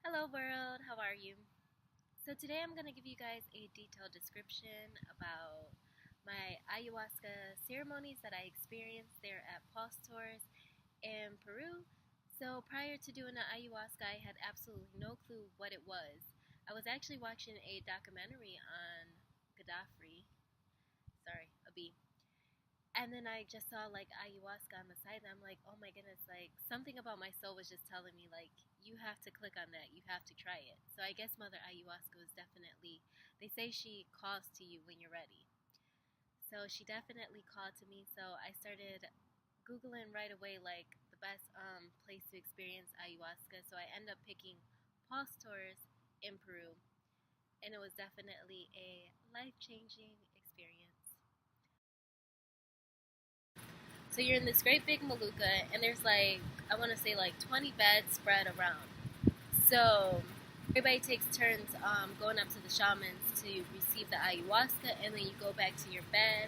Hello world, how are you? So today I'm going to give you guys a detailed description about my ayahuasca ceremonies that I experienced there at Pulse Tours in Peru. So prior to doing the ayahuasca, I had absolutely no clue what it was. I was actually watching a documentary on Gaddafi, sorry, a bee. And then I just saw like ayahuasca on the side, and I'm like, oh my goodness, like something about my soul was just telling me, like, you have to click on that, you have to try it. So I guess Mother Ayahuasca was definitely, they say she calls to you when you're ready. So she definitely called to me. So I started Googling right away, like the best place to experience ayahuasca. So I ended up picking Pulse Tours in Peru, and it was definitely a life changing experience. So you're in this great big maluka, and there's like, I want to say like 20 beds spread around. So everybody takes turns going up to the shamans to receive the ayahuasca, and then you go back to your bed,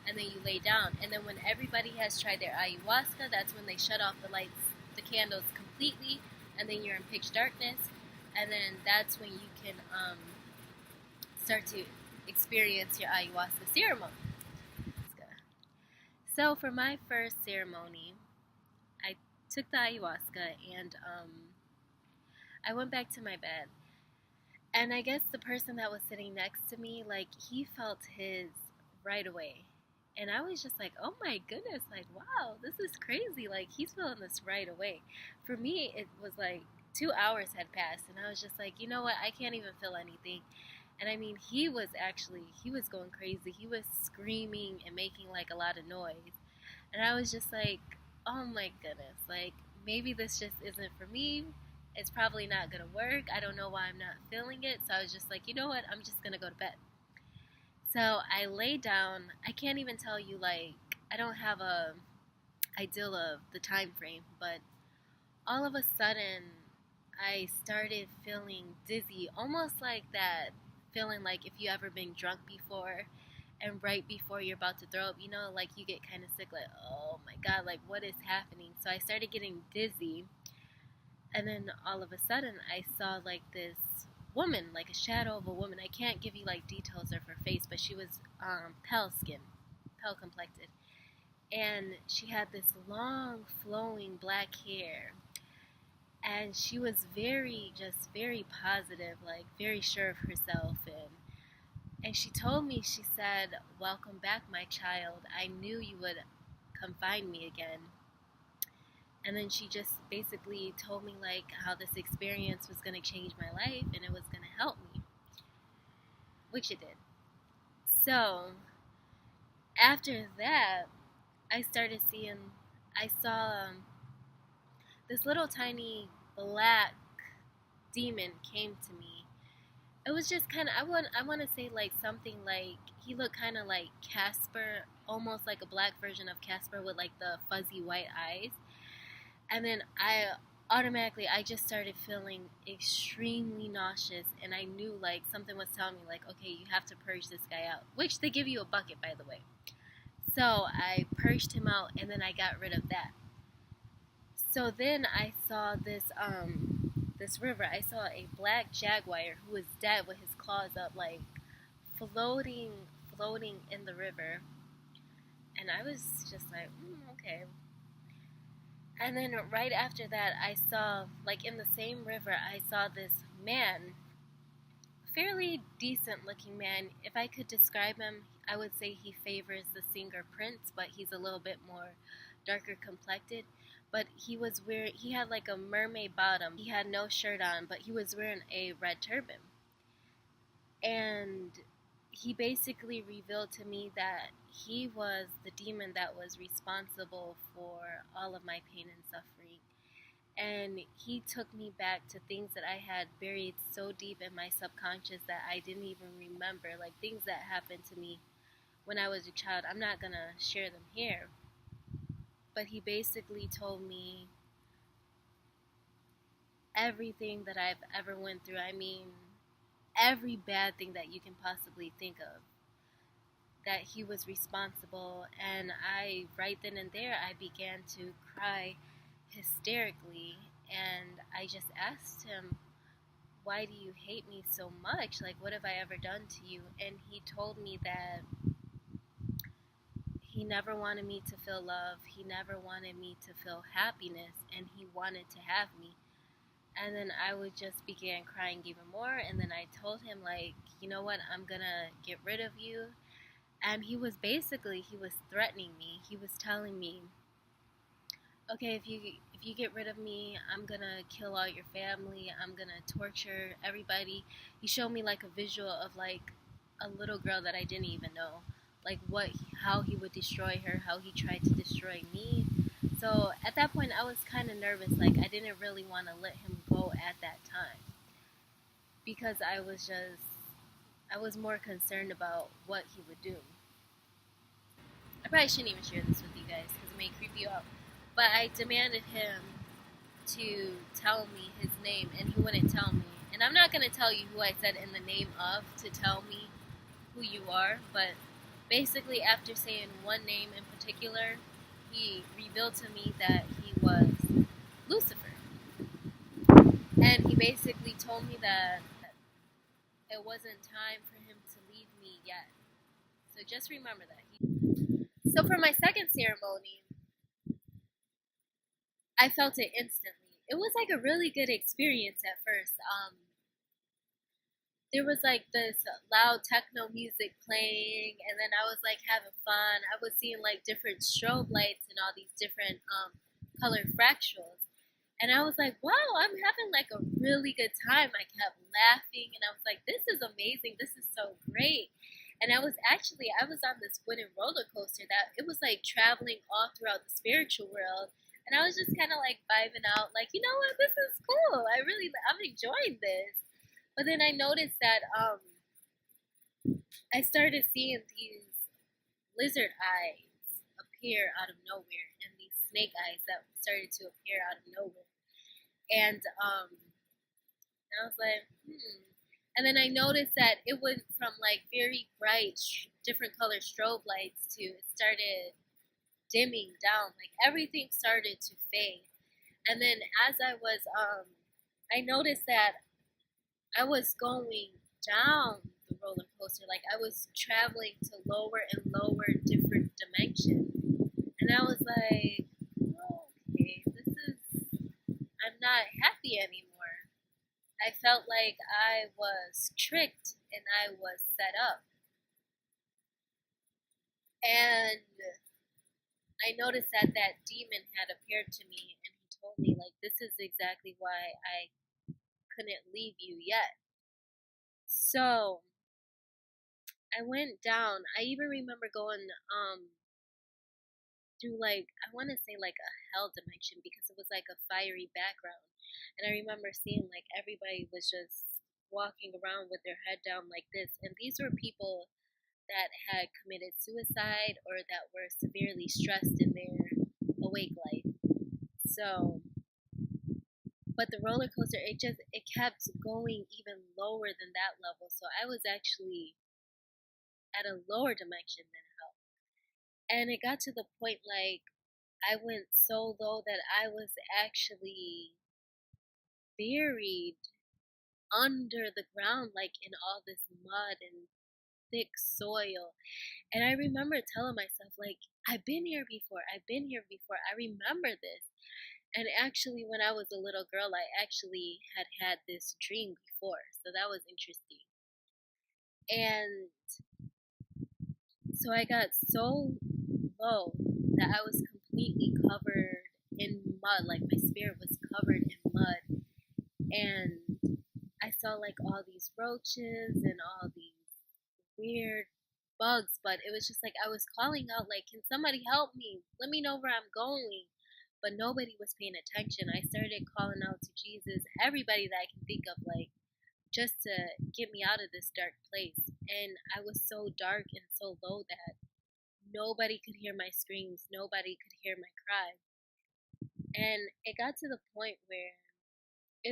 and then you lay down. And then when everybody has tried their ayahuasca, that's when they shut off the lights, the candles completely, and then you're in pitch darkness. And then that's when you can start to experience your ayahuasca ceremony. So for my first ceremony, I took the ayahuasca and I went back to my bed. And I guess the person that was sitting next to me, like, he felt his right away. And I was just like, oh my goodness, like, wow, this is crazy. Like, he's feeling this right away. For me, it was like 2 hours had passed, and I was just like, you know what? I can't even feel anything. And I mean, he was going crazy. He was screaming and making like a lot of noise. And I was just like, oh my goodness, like maybe this just isn't for me. It's probably not gonna work. I don't know why I'm not feeling it. So I was just like, you know what? I'm just gonna go to bed. So I lay down. I can't even tell you, like, I don't have a ideal of the time frame, but all of a sudden I started feeling dizzy, almost like that feeling like if you ever been drunk before and right before you're about to throw up, like you get kind of sick, like, oh my god, like what is happening? So I started getting dizzy, and then all of a sudden I saw like this woman, like a shadow of a woman. I can't give you like details of her face, but she was pale skin, pale complected, and she had this long flowing black hair, and she was very positive, like very sure of herself. And she told me, she said, welcome back, my child. I knew you would come find me again. And then she just basically told me like how this experience was going to change my life and it was going to help me, which it did. So after that, I started seeing, I saw this little tiny black demon came to me. It was just kind of, I want to say like something like, he looked kind of like Casper, almost like a black version of Casper with like the fuzzy white eyes. And then I just started feeling extremely nauseous, and I knew like something was telling me like, okay, you have to purge this guy out, which they give you a bucket, by the way. So I purged him out, and then I got rid of that. So then I saw this river. I saw a black jaguar who was dead with his claws up, like floating, floating in the river. And I was just like, okay. And then right after that, I saw, like in the same river, I saw this man, fairly decent looking man. If I could describe him, I would say he favors the singer Prince, but he's a little bit more darker complected. But he had like a mermaid bottom. He had no shirt on, but he was wearing a red turban. And he basically revealed to me that he was the demon that was responsible for all of my pain and suffering. And he took me back to things that I had buried so deep in my subconscious that I didn't even remember, like things that happened to me when I was a child. I'm not gonna share them here, but he basically told me everything that I've ever went through. I mean, every bad thing that you can possibly think of, that he was responsible. And I, right then and there, I began to cry hysterically, and I just asked him, why do you hate me so much? Like, what have I ever done to you? And he told me that he never wanted me to feel love. He never wanted me to feel happiness, and he wanted to have me. And then I would just begin crying even more. And then I told him, like, you know what? I'm gonna get rid of you. And he was threatening me. He was telling me, okay, if you get rid of me, I'm gonna kill all your family. I'm gonna torture everybody. He showed me like a visual of like a little girl that I didn't even know, like how he would destroy her, how he tried to destroy me. So at that point, I was kind of nervous. Like I didn't really want to let him go at that time because I was more concerned about what he would do. I probably shouldn't even share this with you guys because it may creep you out. But I demanded him to tell me his name, and he wouldn't tell me. And I'm not going to tell you who I said in the name of to tell me who you are, but basically, after saying one name in particular, he revealed to me that he was Lucifer. And he basically told me that it wasn't time for him to leave me yet. So just remember that. So for my second ceremony, I felt it instantly. It was like a really good experience at first. There was like this loud techno music playing, and then I was like having fun. I was seeing like different strobe lights and all these different color fractals. And I was like, wow, I'm having like a really good time. I kept laughing and I was like, this is amazing. This is so great. And I was on this wooden roller coaster that it was like traveling all throughout the spiritual world. And I was just kind of like vibing out, like, you know what, this is cool. I'm enjoying this. But then I noticed that I started seeing these lizard eyes appear out of nowhere and these snake eyes that started to appear out of nowhere. And I was like, And then I noticed that it went from like very bright, different color strobe lights to it started dimming down. Like everything started to fade. And then as I noticed that I was going down the roller coaster. Like I was traveling to lower and lower different dimensions. And I was like, oh, okay, I'm not happy anymore. I felt like I was tricked and I was set up. And I noticed that that demon had appeared to me and he told me, like, this is exactly why I couldn't leave you yet. So I went down. I even remember going through like I want to say like a hell dimension because it was like a fiery background, and I remember seeing like everybody was just walking around with their head down like this, and these were people that had committed suicide or that were severely stressed in their awake life. So, but the roller coaster it kept going even lower than that level, so I was actually at a lower dimension than hell. And it got to the point like I went so low that I was actually buried under the ground, like in all this mud and thick soil. And I remember telling myself, like, I've been here before. I've been here before. I remember this. And actually, when I was a little girl, I actually had this dream before. So that was interesting. And so I got so low that I was completely covered in mud. Like my spirit was covered in mud. And I saw like all these roaches and all these weird bugs, but it was just like I was calling out, like, can somebody help me? Let me know where I'm going. But nobody was paying attention. I started calling out to Jesus, everybody that I can think of, like, just to get me out of this dark place. And I was so dark and so low that nobody could hear my screams, nobody could hear my cries. And it got to the point where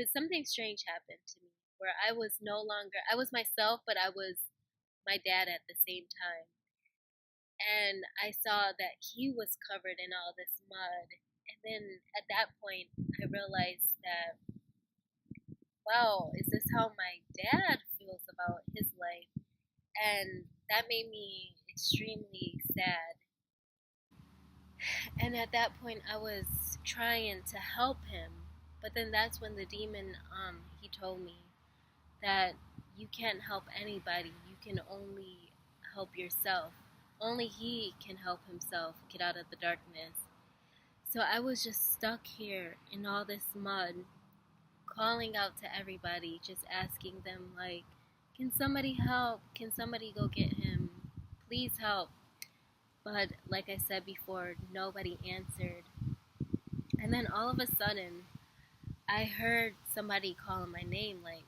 something strange happened to me, where I was myself, but I was my dad at the same time. And I saw that he was covered in all this mud. And then at that point, I realized that, wow, is this how my dad feels about his life? And that made me extremely sad. And at that point, I was trying to help him. But then that's when the demon, he told me that you can't help anybody. You can only help yourself. Only he can help himself get out of the darkness. So I was just stuck here in all this mud, calling out to everybody, just asking them, like, can somebody help? Can somebody go get him? Please help. But like I said before, nobody answered. And then all of a sudden, I heard somebody calling my name, like,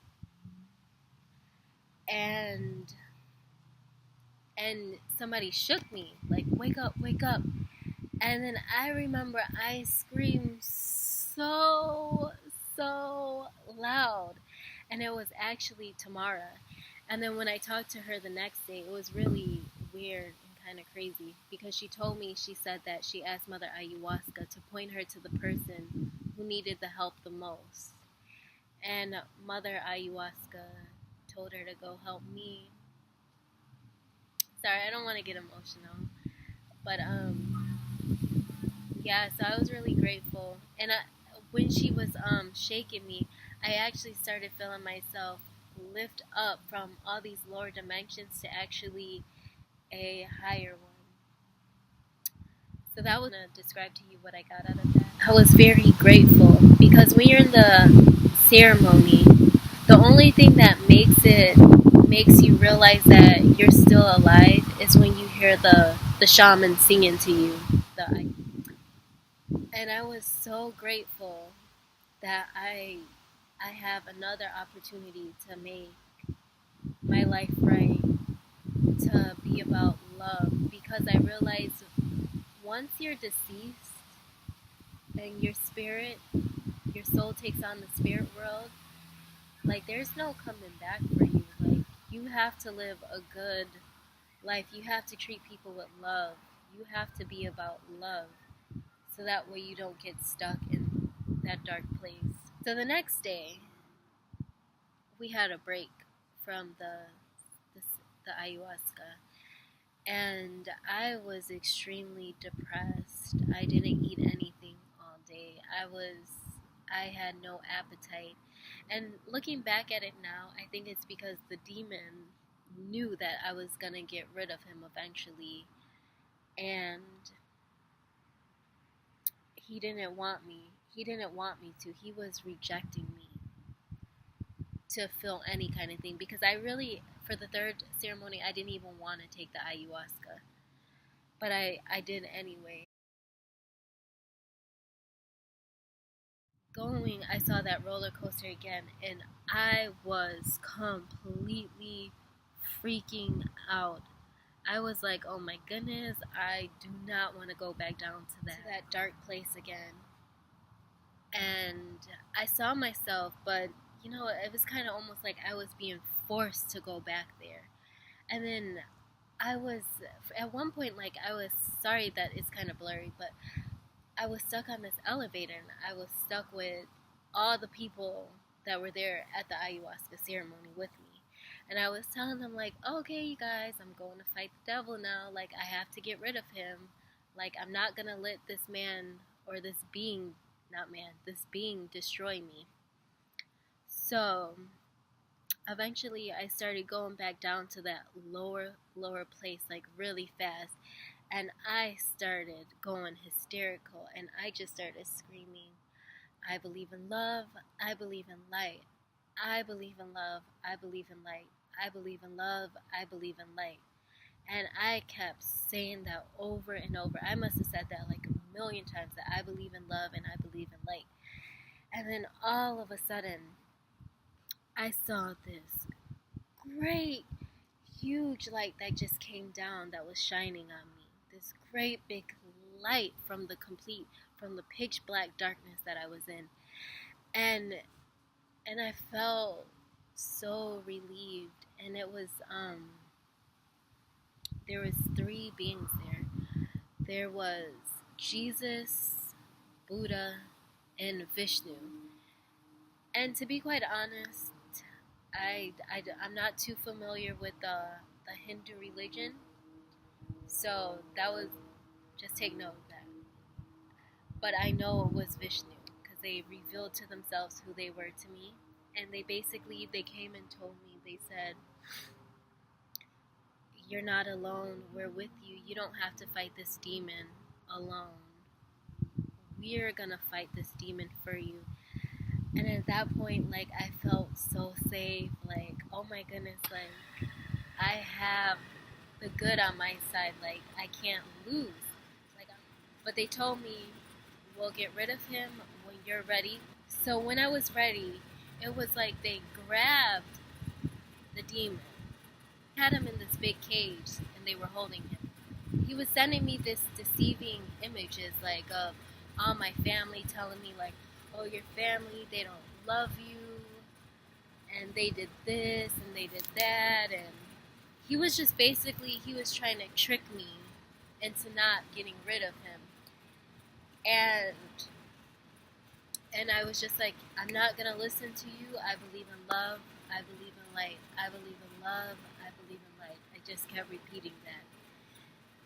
and and somebody shook me, like, wake up, wake up. And then I remember I screamed so loud. And it was actually Tamara. And then when I talked to her the next day, it was really weird and kind of crazy because she told me, she said that she asked Mother Ayahuasca to point her to the person who needed the help the most. And Mother Ayahuasca told her to go help me. Sorry, I don't want to get emotional. But yeah, so I was really grateful. And when she was shaking me, I actually started feeling myself lift up from all these lower dimensions to actually a higher one. So that was going to describe to you what I got out of that. I was very grateful because when you're in the ceremony, the only thing that makes you realize that you're still alive is when you hear the shaman singing to you. And I was so grateful that I have another opportunity to make my life right, to be about love, because I realized once you're deceased and your soul takes on the spirit world, like there's no coming back for you. Like you have to live a good life. You have to treat people with love. You have to be about love. So that way you don't get stuck in that dark place. So the next day, we had a break from the, the ayahuasca, and I was extremely depressed. I didn't eat anything all day. I had no appetite. And looking back at it now, I think it's because the demon knew that I was going to get rid of him eventually, and he didn't want me. He didn't want me to. He was rejecting me to feel any kind of thing, because I really, for the third ceremony, I didn't even want to take the ayahuasca, but I did anyway. Going, I saw that roller coaster again, and I was completely freaking out. I was like, oh my goodness, I do not want to go back down to that dark place again. And I saw myself, but it was kind of almost like I was being forced to go back there. And then I was, at one point, like, I was, sorry that it's kind of blurry, but I was stuck on this elevator, and I was stuck with all the people that were there at the ayahuasca ceremony with me. And I was telling them, like, okay, you guys, I'm going to fight the devil now. Like, I have to get rid of him. Like, I'm not going to let this man, or this being, not man, this being destroy me. So eventually I started going back down to that lower place, like, really fast. And I started going hysterical, and I just started screaming, I believe in love, I believe in light, I believe in love, I believe in light, I believe in love, I believe in light. And I kept saying that over and over. I must have said that like a million times, that I believe in love and I believe in light. And then all of a sudden, I saw this great, huge light that just came down, that was shining on me. This great big light from the pitch black darkness that I was in. And I felt so relieved. And it was there was three beings there. There was Jesus, Buddha, and Vishnu. And to be quite honest, I'm not too familiar with the Hindu religion, so that was, just take note of that. But I know it was Vishnu because they revealed to themselves who they were to me, and they came and told me, they said, "You're not alone. We're with you. You don't have to fight this demon alone. We're gonna fight this demon for you." And at that point, like, I felt so safe. Like, oh my goodness, like, I have the good on my side. Like, I can't lose. Like, but they told me, "We'll get rid of him when you're ready." So when I was ready, it was like they grabbed the demon, had him in this big cage, and they were holding him. He was sending me this deceiving images, like, of all my family, telling me, like, "Oh, your family, they don't love you, and they did this and they did that." And he was just basically, he was trying to trick me into not getting rid of him. And I was just like, "I'm not gonna listen to you. I believe in love. I believe in light. I believe in love. I believe in light." I just kept repeating that.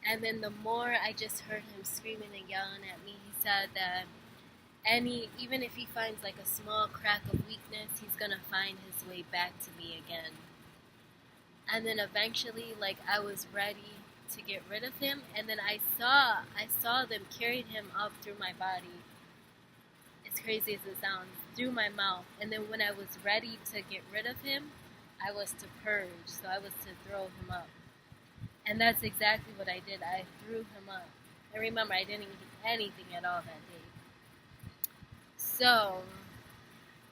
And then the more I just heard him screaming and yelling at me, he said that even if he finds like a small crack of weakness, he's gonna find his way back to me again. And then eventually, like, I was ready to get rid of him, and then I saw them carried him up through my body, as crazy as it sounds, through my mouth. And then when I was ready to get rid of him, I was to purge, so I was to throw him up. And that's exactly what I did. I threw him up. And remember, I didn't eat anything at all that day. So,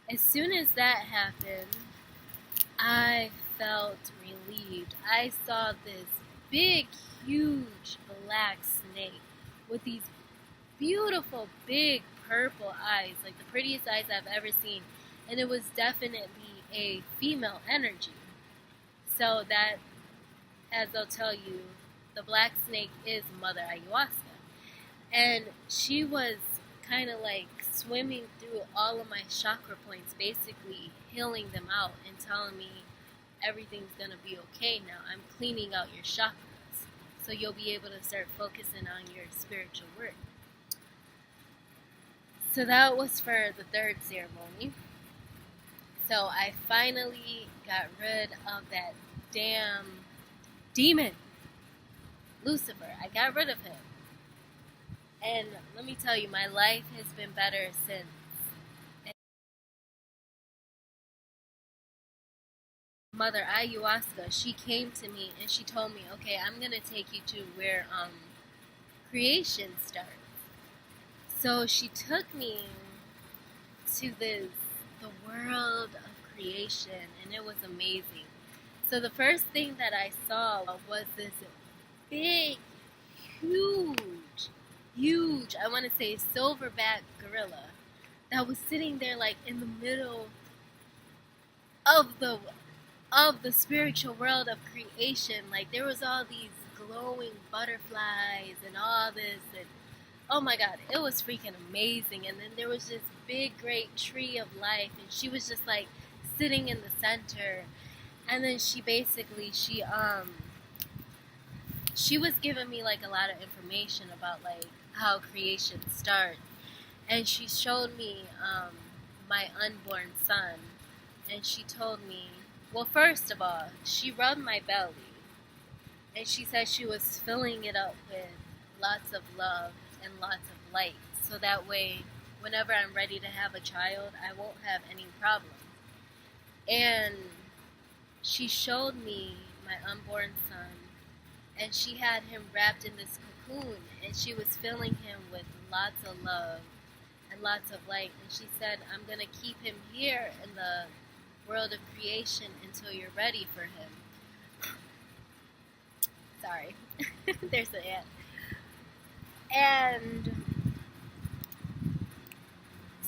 as soon as that happened, I felt relieved. I saw this big, huge black snake with these beautiful, big purple eyes, like the prettiest eyes I've ever seen. And it was definitely a female energy. So that, as they'll tell you, the black snake is Mother Ayahuasca. And she was kind of like swimming through all of my chakra points, basically healing them out and telling me everything's going to be okay now. I'm cleaning out your chakras, so you'll be able to start focusing on your spiritual work. So that was for the third ceremony. So I finally got rid of that damn demon, Lucifer. I got rid of him. And let me tell you, my life has been better since. Mother Ayahuasca, she came to me and she told me, "Okay, I'm going to take you to where creation starts." So she took me to the world of creation, and it was amazing. So the first thing that I saw was this big, huge, I want to say silverback gorilla that was sitting there like in the middle of the spiritual world of creation. Like, there was all these glowing butterflies and all this, and oh my god, it was freaking amazing. And then there was this big great tree of life, and she was just like sitting in the center. And then she was giving me like a lot of information about like how creation starts. And she showed me my unborn son, and she told me, well, first of all, she rubbed my belly, and she said she was filling it up with lots of love and lots of light, so that way, whenever I'm ready to have a child, I won't have any problems. And she showed me my unborn son, and she had him wrapped in this cocoon, and she was filling him with lots of love and lots of light. And she said, "I'm going to keep him here in the world of creation until you're ready for him." Sorry. There's an ant. And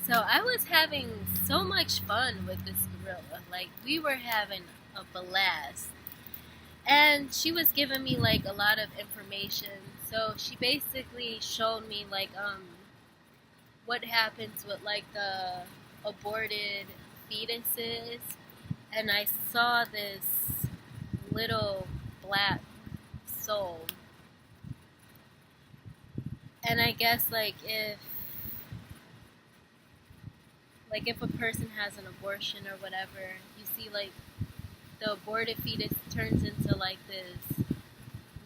so I was having so much fun with this gorilla. Like, we were having a blast. And she was giving me like a lot of information. So she basically showed me like what happens with like the aborted fetuses, and I saw this little black soul. And I guess if a person has an abortion or whatever, you see like the aborted fetus turns into like this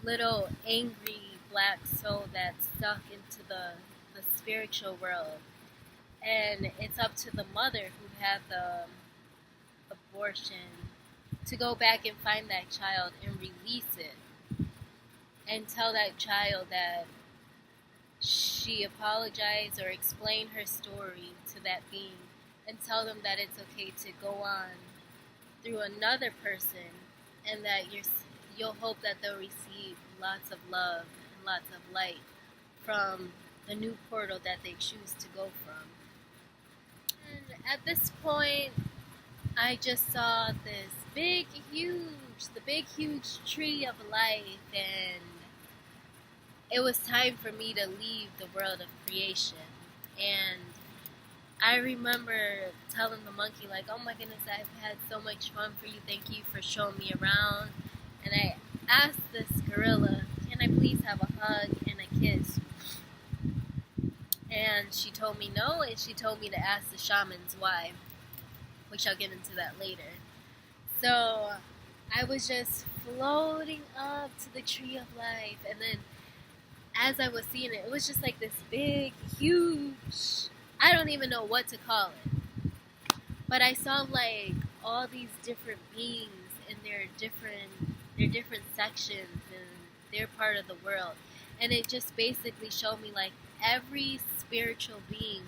little angry black soul that's stuck into the spiritual world. And it's up to the mother who had the abortion to go back and find that child and release it and tell that child that she apologized or explain her story to that being and tell them that it's okay to go on through another person and that you'll hope that they'll receive lots of love and lots of light from the new portal that they choose to go from. And at this point, I just saw this the big huge tree of life, and it was time for me to leave the world of creation. And I remember telling the monkey, like, oh my goodness, I've had so much fun for you. Thank you for showing me around. And I asked this gorilla, can I please have a hug and a kiss? And she told me no, and she told me to ask the shamans why, which I'll get into that later. So I was just floating up to the tree of life, and then as I was seeing it, it was just like this big, huge, I don't even know what to call it. But I saw like all these different beings in their different sections and their part of the world. And it just basically showed me like every spiritual being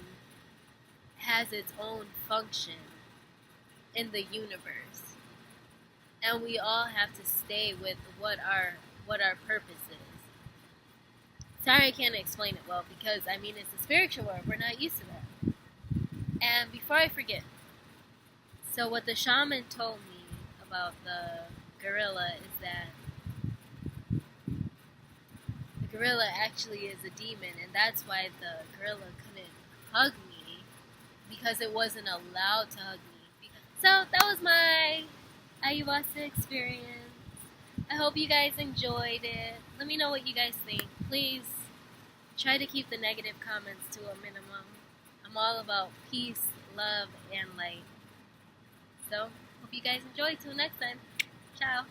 has its own function in the universe. And we all have to stay with what our purpose is. Sorry I can't explain it well because, I mean, it's a spiritual world. We're not used to that. And before I forget, so what the shaman told me about the gorilla is that the gorilla actually is a demon, and that's why the gorilla couldn't hug me, because it wasn't allowed to hug me. So that was my ayahuasca experience. I hope you guys enjoyed it. Let me know what you guys think. Please try to keep the negative comments to a minimum. I'm all about peace, love, and light. So, hope you guys enjoy. Till next time. Ciao.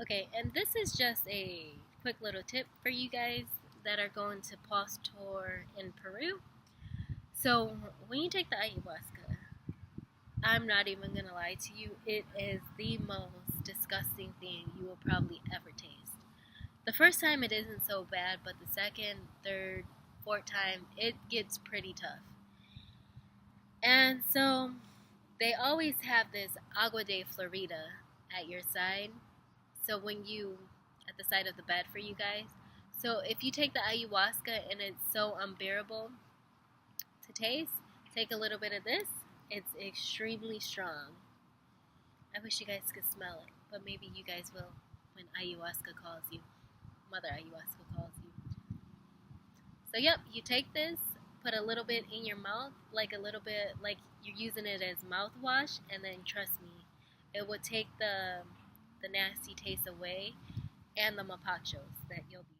Okay, and this is just a quick little tip for you guys that are going to Pause Tour in Peru. So, when you take the ayahuasca, I'm not even going to lie to you, it is the most disgusting thing you will probably ever taste. The first time it isn't so bad, but the second, third, fourth time, it gets pretty tough. And so, they always have this agua de Florida at your side. So at the side of the bed for you guys. So if you take the ayahuasca and it's so unbearable to taste, take a little bit of this. It's extremely strong. I wish you guys could smell it, but maybe you guys will when ayahuasca calls you. Mother ayahuasca calls you. So yep, you take this, put a little bit in your mouth, like a little bit, like you're using it as mouthwash, and then trust me, it will take the nasty taste away and the mapachos that you'll be